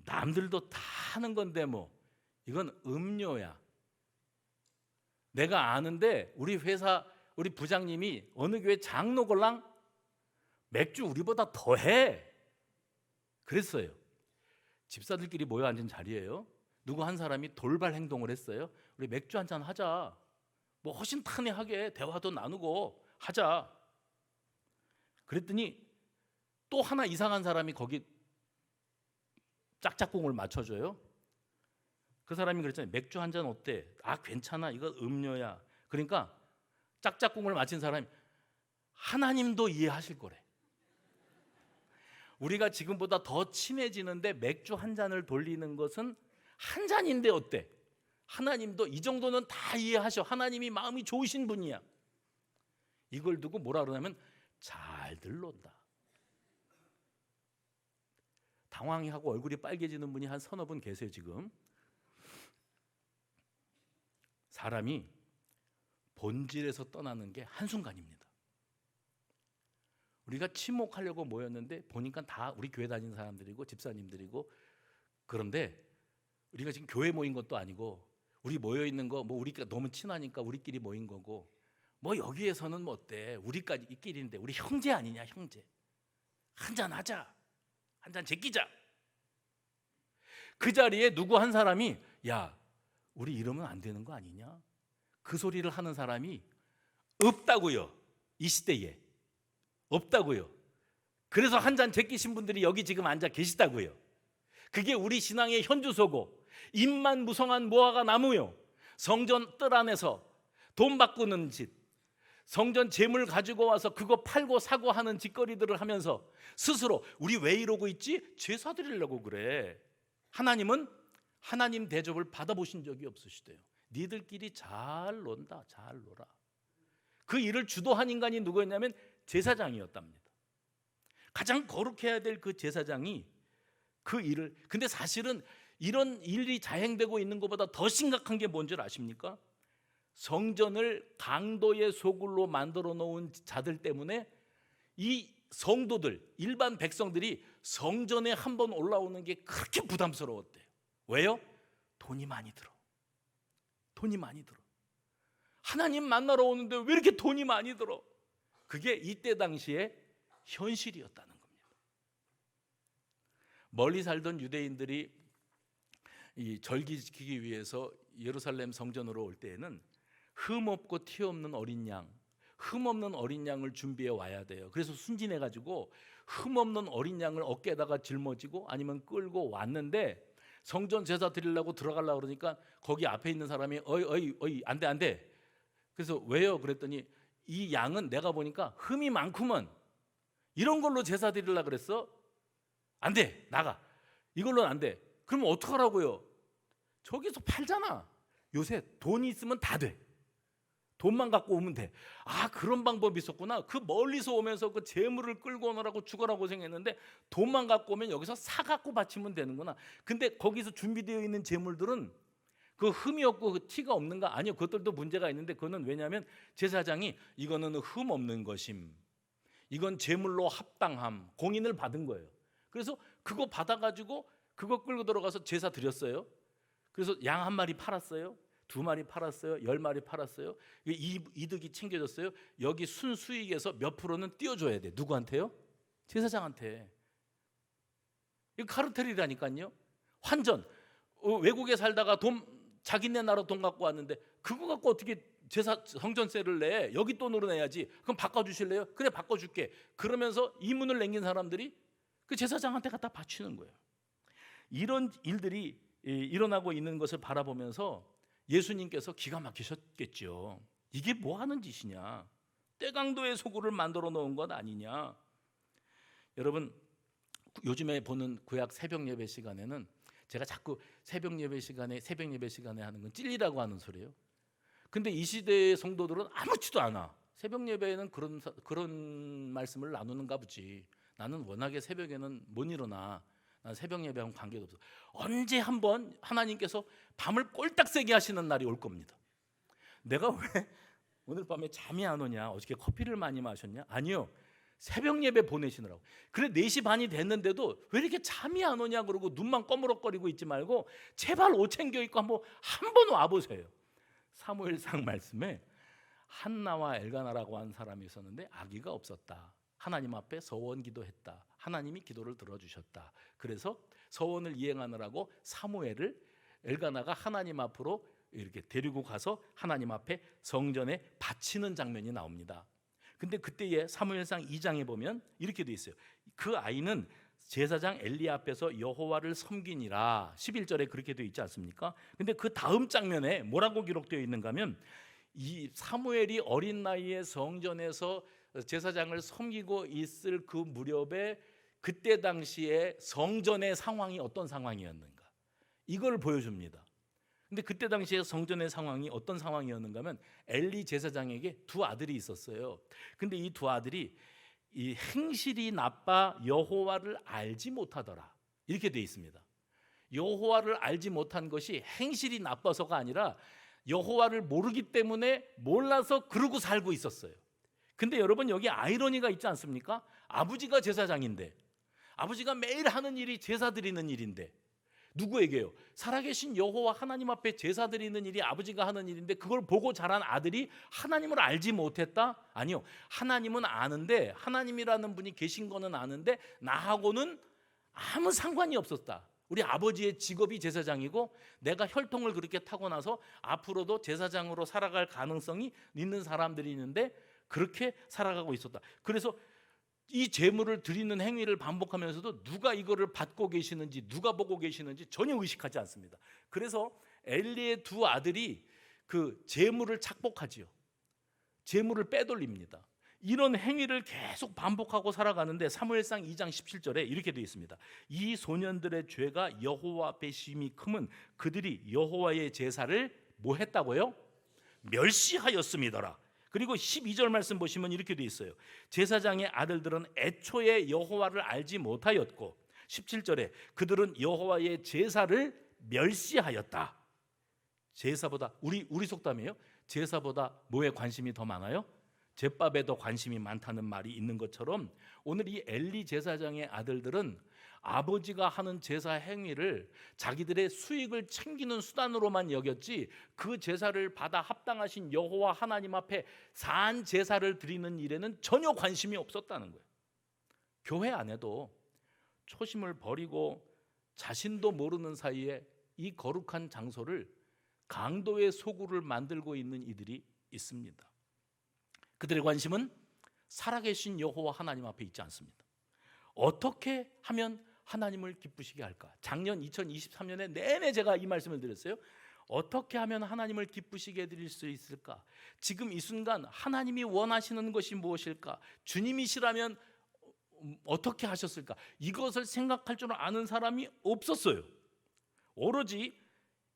남들도 다 하는 건데 뭐 이건 음료야. 내가 아는데 우리 회사 우리 부장님이 어느 교회 장로걸랑 맥주 우리보다 더해. 그랬어요. 집사들끼리 모여 앉은 자리예요. 누구 한 사람이 돌발 행동을 했어요. 우리 맥주 한잔 하자. 뭐 허심탄회하게 대화도 나누고 하자. 그랬더니 또 하나 이상한 사람이 거기 짝짝꿍을 맞춰줘요. 그 사람이 그랬잖아요. 맥주 한잔 어때? 아 괜찮아. 이거 음료야. 그러니까 짝짝꿍을 맞힌 사람이 하나님도 이해하실 거래. 우리가 지금보다 더 친해지는데 맥주 한 잔을 돌리는 것은 한 잔인데 어때? 하나님도 이 정도는 다 이해하셔. 하나님이 마음이 좋으신 분이야. 이걸 두고 뭐라 그러냐면 잘들 논다. 당황하고 얼굴이 빨개지는 분이 한 서너 분 계세요 지금. 사람이 본질에서 떠나는 게 한순간입니다. 우리가 친목하려고 모였는데 보니까 다 우리 교회 다니는 사람들이고 집사님들이고, 그런데 우리가 지금 교회 모인 것도 아니고 우리 모여 있는 거 뭐 우리가 너무 친하니까 우리끼리 모인 거고, 뭐 여기에서는 뭐 어때? 우리끼리인데 우리 형제 아니냐 형제. 한잔 하자. 한잔 제끼자. 그 자리에 누구 한 사람이 야 우리 이러면 안 되는 거 아니냐? 그 소리를 하는 사람이 없다고요. 이 시대에 없다고요. 그래서 한 잔 제끼신 분들이 여기 지금 앉아 계시다고요. 그게 우리 신앙의 현주소고, 입만 무성한 무화과 나무요. 성전 뜰 안에서 돈 바꾸는 짓, 성전 재물 가지고 와서 그거 팔고 사고 하는 짓거리들을 하면서 스스로 우리 왜 이러고 있지? 제사 드리려고 그래. 하나님은 하나님 대접을 받아보신 적이 없으시대요. 니들끼리 잘 논다, 잘 놀아. 그 일을 주도한 인간이 누구였냐면 제사장이었답니다. 가장 거룩해야 될 그 제사장이 그 일을, 근데 사실은 이런 일이 자행되고 있는 것보다 더 심각한 게 뭔지 아십니까? 성전을 강도의 소굴로 만들어 놓은 자들 때문에 이 성도들, 일반 백성들이 성전에 한번 올라오는 게 그렇게 부담스러웠대요. 왜요? 돈이 많이 들어. 돈이 많이 들어. 하나님 만나러 오는데 왜 이렇게 돈이 많이 들어? 그게 이때 당시에 현실이었다는 겁니다. 멀리 살던 유대인들이 이 절기 지키기 위해서 예루살렘 성전으로 올 때에는 흠 없고 티 없는 어린 양, 흠 없는 어린 양을 준비해 와야 돼요. 그래서 순진해 가지고 흠 없는 어린 양을 어깨에다가 짊어지고 아니면 끌고 왔는데, 성전 제사 드리려고 들어가려고 그러니까 거기 앞에 있는 사람이 어이 안 돼. 그래서 왜요? 그랬더니 이 양은 내가 보니까 흠이 많구먼. 이런 걸로 제사 드리려고 그랬어? 안 돼. 나가. 이걸로는 안 돼. 그러면 어떡하라고요? 저기서 팔잖아. 요새 돈이 있으면 다 돼. 돈만 갖고 오면 돼. 아, 그런 방법이 있었구나. 그 멀리서 오면서 그 재물을 끌고 오느라고 죽어라 고생했는데 돈만 갖고 오면 여기서 사 갖고 바치면 되는구나. 근데 거기서 준비되어 있는 재물들은 그 흠이 없고 그 티가 없는가? 아니요, 그것들도 문제가 있는데, 그거는 왜냐하면 제사장이 이거는 흠 없는 것임, 이건 제물로 합당함, 공인을 받은 거예요. 그래서 그거 받아가지고 그거 끌고 들어가서 제사 드렸어요. 그래서 양 한 마리 팔았어요. 2마리 팔았어요. 10마리 팔았어요. 이득이 챙겨졌어요. 여기 순수익에서 몇 프로는 띄워줘야 돼. 누구한테요? 제사장한테. 이거 카르텔이라니까요. 환전. 외국에 살다가 자기네 나라 돈 갖고 왔는데 그거 갖고 어떻게 제사 성전세를 내? 여기 돈으로 내야지. 그럼 바꿔주실래요? 그래, 바꿔줄게. 그러면서 이문을 남긴 사람들이 그 제사장한테 갖다 바치는 거예요. 이런 일들이 일어나고 있는 것을 바라보면서 예수님께서 기가 막히셨겠죠. 이게 뭐 하는 짓이냐? 때강도의 소굴을 만들어 놓은 것 아니냐? 여러분, 요즘에 보는 구약 새벽 예배 시간에는 제가 자꾸 새벽 예배 시간에 하는 건 찔리라고 하는 소리예요. 근데 이 시대의 성도들은 아무렇지도 않아. 새벽 예배에는 그런 말씀을 나누는가 보지. 나는 워낙에 새벽에는 못 일어나. 난 새벽 예배하고 관계도 없어. 언제 한번 하나님께서 밤을 꼴딱 새게 하시는 날이 올 겁니다. 내가 왜 오늘 밤에 잠이 안 오냐? 어저께 커피를 많이 마셨냐? 아니요. 새벽 예배 보내시느라고. 그래 4시 반이 됐는데도 왜 이렇게 잠이 안 오냐 그러고 눈만 꺼무럭거리고 있지 말고 제발 옷 챙겨 입고 한 번 와보세요. 사무엘상 말씀에 한나와 엘가나라고 한 사람이 있었는데 아기가 없었다. 하나님 앞에 서원 기도했다. 하나님이 기도를 들어주셨다. 그래서 서원을 이행하느라고 사무엘을 엘가나가 하나님 앞으로 이렇게 데리고 가서 하나님 앞에 성전에 바치는 장면이 나옵니다. 근데 그때의 사무엘상 2장에 보면 이렇게 돼 있어요. 그 아이는 제사장 엘리 앞에서 여호와를 섬기니라. 11절에 그렇게 되어 있지 않습니까? 근데 그 다음 장면에 뭐라고 기록되어 있는가 하면 이 사무엘이 어린 나이에 성전에서 제사장을 섬기고 있을 그 무렵에 그때 당시에 성전의 상황이 어떤 상황이었는가, 이걸 보여줍니다. 근데 그때 당시에 성전의 상황이 어떤 상황이었는가 하면 엘리 제사장에게 2 아들이 있었어요. 근데 이 2 아들이 이 행실이 나빠 여호와를 알지 못하더라, 이렇게 돼 있습니다. 여호와를 알지 못한 것이 행실이 나빠서가 아니라 여호와를 모르기 때문에 몰라서 그러고 살고 있었어요. 근데 여러분 여기 아이러니가 있지 않습니까? 아버지가 제사장인데, 아버지가 매일 하는 일이 제사 드리는 일인데, 누구에게요? 살아계신 여호와 하나님 앞에 제사 드리는 일이 아버지가 하는 일인데 그걸 보고 자란 아들이 하나님을 알지 못했다? 아니요, 하나님은 아는데, 하나님이라는 분이 계신 거는 아는데 나하고는 아무 상관이 없었다. 우리 아버지의 직업이 제사장이고 내가 혈통을 그렇게 타고나서 앞으로도 제사장으로 살아갈 가능성이 있는 사람들이 있는데 그렇게 살아가고 있었다. 그래서 이 제물을 드리는 행위를 반복하면서도 누가 이거를 받고 계시는지, 누가 보고 계시는지 전혀 의식하지 않습니다. 그래서 엘리의 2 아들이 그 제물을 착복하지요. 제물을 빼돌립니다. 이런 행위를 계속 반복하고 살아가는데 사무엘상 2장 17절에 이렇게 되어 있습니다. 이 소년들의 죄가 여호와 앞에 심히 크면 그들이 여호와의 제사를 뭐 했다고요? 멸시하였음이더라. 그리고 12절 말씀 보시면 이렇게 되어 있어요. 제사장의 아들들은 애초에 여호와를 알지 못하였고 17절에 그들은 여호와의 제사를 멸시하였다. 제사보다, 우리 속담이에요. 제사보다 뭐에 관심이 더 많아요? 제밥에 더 관심이 많다는 말이 있는 것처럼 오늘 이 엘리 제사장의 아들들은 아버지가 하는 제사 행위를 자기들의 수익을 챙기는 수단으로만 여겼지 그 제사를 받아 합당하신 여호와 하나님 앞에 산 제사를 드리는 일에는 전혀 관심이 없었다는 거예요. 교회 안에도 초심을 버리고 자신도 모르는 사이에 이 거룩한 장소를 강도의 소굴을 만들고 있는 이들이 있습니다. 그들의 관심은 살아계신 여호와 하나님 앞에 있지 않습니다. 어떻게 하면 하나님을 기쁘시게 할까? 작년 2023년에 내내 제가 이 말씀을 드렸어요. 어떻게 하면 하나님을 기쁘시게 해드릴 수 있을까? 지금 이 순간 하나님이 원하시는 것이 무엇일까? 주님이시라면 어떻게 하셨을까? 이것을 생각할 줄 아는 사람이 없었어요. 오로지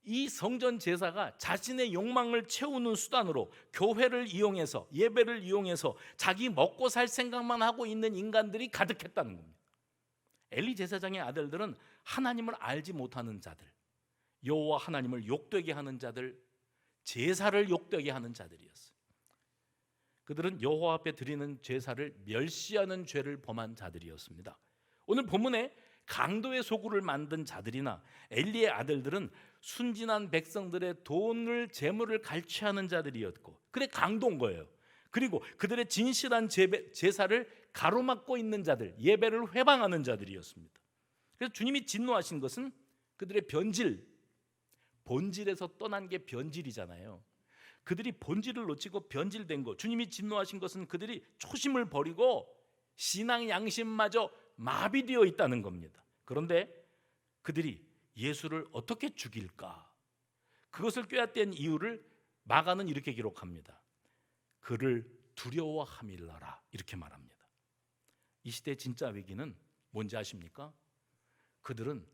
이 성전 제사가 자신의 욕망을 채우는 수단으로 교회를 이용해서, 예배를 이용해서 자기 먹고 살 생각만 하고 있는 인간들이 가득했다는 겁니다. 엘리 제사장의 아들들은 하나님을 알지 못하는 자들, 여호와 하나님을 욕되게 하는 자들, 제사를 욕되게 하는 자들이었어요. 그들은 여호와 앞에 드리는 제사를 멸시하는 죄를 범한 자들이었습니다. 오늘 본문에 강도의 소굴을 만든 자들이나 엘리의 아들들은 순진한 백성들의 돈을, 재물을 갈취하는 자들이었고, 그래 강도인 거예요. 그리고 그들의 진실한 제사를 가로막고 있는 자들, 예배를 회방하는 자들이었습니다. 그래서 주님이 진노하신 것은 그들의 변질, 본질에서 떠난 게 변질이잖아요. 그들이 본질을 놓치고 변질된 거, 주님이 진노하신 것은 그들이 초심을 버리고 신앙 양심마저 마비되어 있다는 겁니다. 그런데 그들이 예수를 어떻게 죽일까? 그것을 꾀했던 이유를 마가는 이렇게 기록합니다. 그를 두려워함일러라, 이렇게 말합니다. 이 시대의 진짜 위기는 뭔지 아십니까? 그들은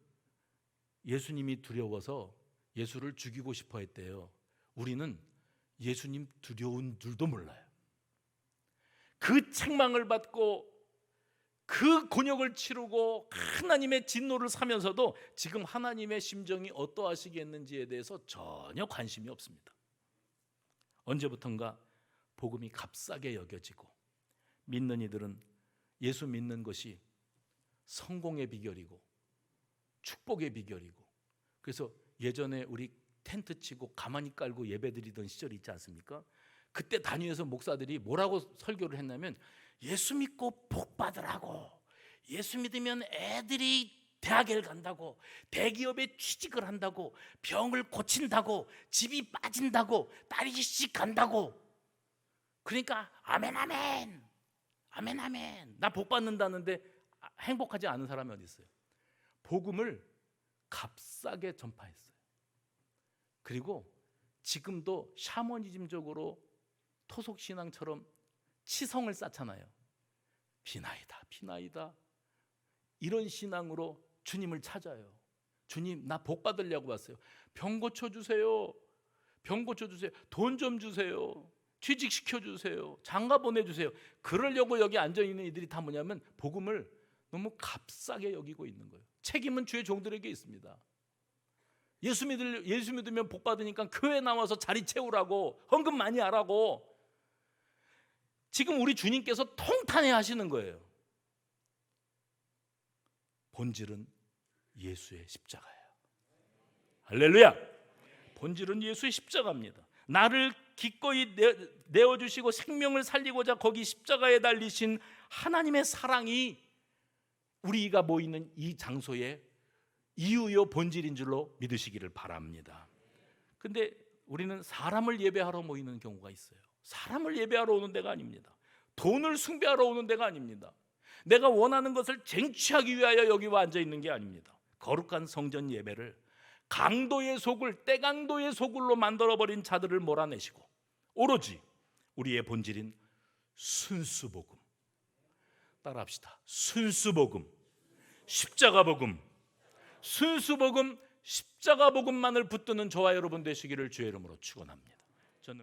예수님이 두려워서 예수를 죽이고 싶어 했대요. 우리는 예수님 두려운 줄도 몰라요. 그 책망을 받고 그 곤욕을 치르고 하나님의 진노를 사면서도 지금 하나님의 심정이 어떠하시겠는지에 대해서 전혀 관심이 없습니다. 언제부턴가 복음이 값싸게 여겨지고 믿는 이들은 예수 믿는 것이 성공의 비결이고 축복의 비결이고, 그래서 예전에 우리 텐트 치고 가만히 깔고 예배드리던 시절이 있지 않습니까? 그때 단위에서 목사들이 뭐라고 설교를 했냐면, 예수 믿고 복 받으라고, 예수 믿으면 애들이 대학을 간다고, 대기업에 취직을 한다고, 병을 고친다고, 집이 빠진다고, 딸이 시집 간다고. 그러니까 아멘 아멘 아멘 아멘, 나 복 받는다는데 행복하지 않은 사람이 어디 있어요? 복음을 값싸게 전파했어요. 그리고 지금도 샤머니즘적으로 토속신앙처럼 치성을 쌓잖아요. 비나이다 비나이다, 이런 신앙으로 주님을 찾아요. 주님, 나 복 받으려고 왔어요. 병 고쳐주세요, 병 고쳐주세요, 돈 좀 주세요, 취직시켜 주세요, 장가 보내주세요. 그러려고 여기 앉아있는 이들이 다 뭐냐면 복음을 너무 값싸게 여기고 있는 거예요. 책임은 주의 종들에게 있습니다. 예수 믿으면 복 받으니까 교회 나와서 자리 채우라고, 헌금 많이 하라고. 지금 우리 주님께서 통탄해 하시는 거예요. 본질은 예수의 십자가예요. 할렐루야. 본질은 예수의 십자가입니다. 나를 기꺼이 내어주시고 생명을 살리고자 거기 십자가에 달리신 하나님의 사랑이 우리가 모이는 이 장소의 이유요 본질인 줄로 믿으시기를 바랍니다. 근데 우리는 사람을 예배하러 모이는 경우가 있어요. 사람을 예배하러 오는 데가 아닙니다. 돈을 숭배하러 오는 데가 아닙니다. 내가 원하는 것을 쟁취하기 위하여 여기 와 앉아 있는 게 아닙니다. 거룩한 성전 예배를 강도의 소굴, 때강도의 소굴로 만들어버린 자들을 몰아내시고 오로지 우리의 본질인 순수복음, 따라합시다. 순수복음, 십자가복음, 순수복음, 십자가복음만을 붙드는 저와 여러분 되시기를 주의 이름으로 축원합니다.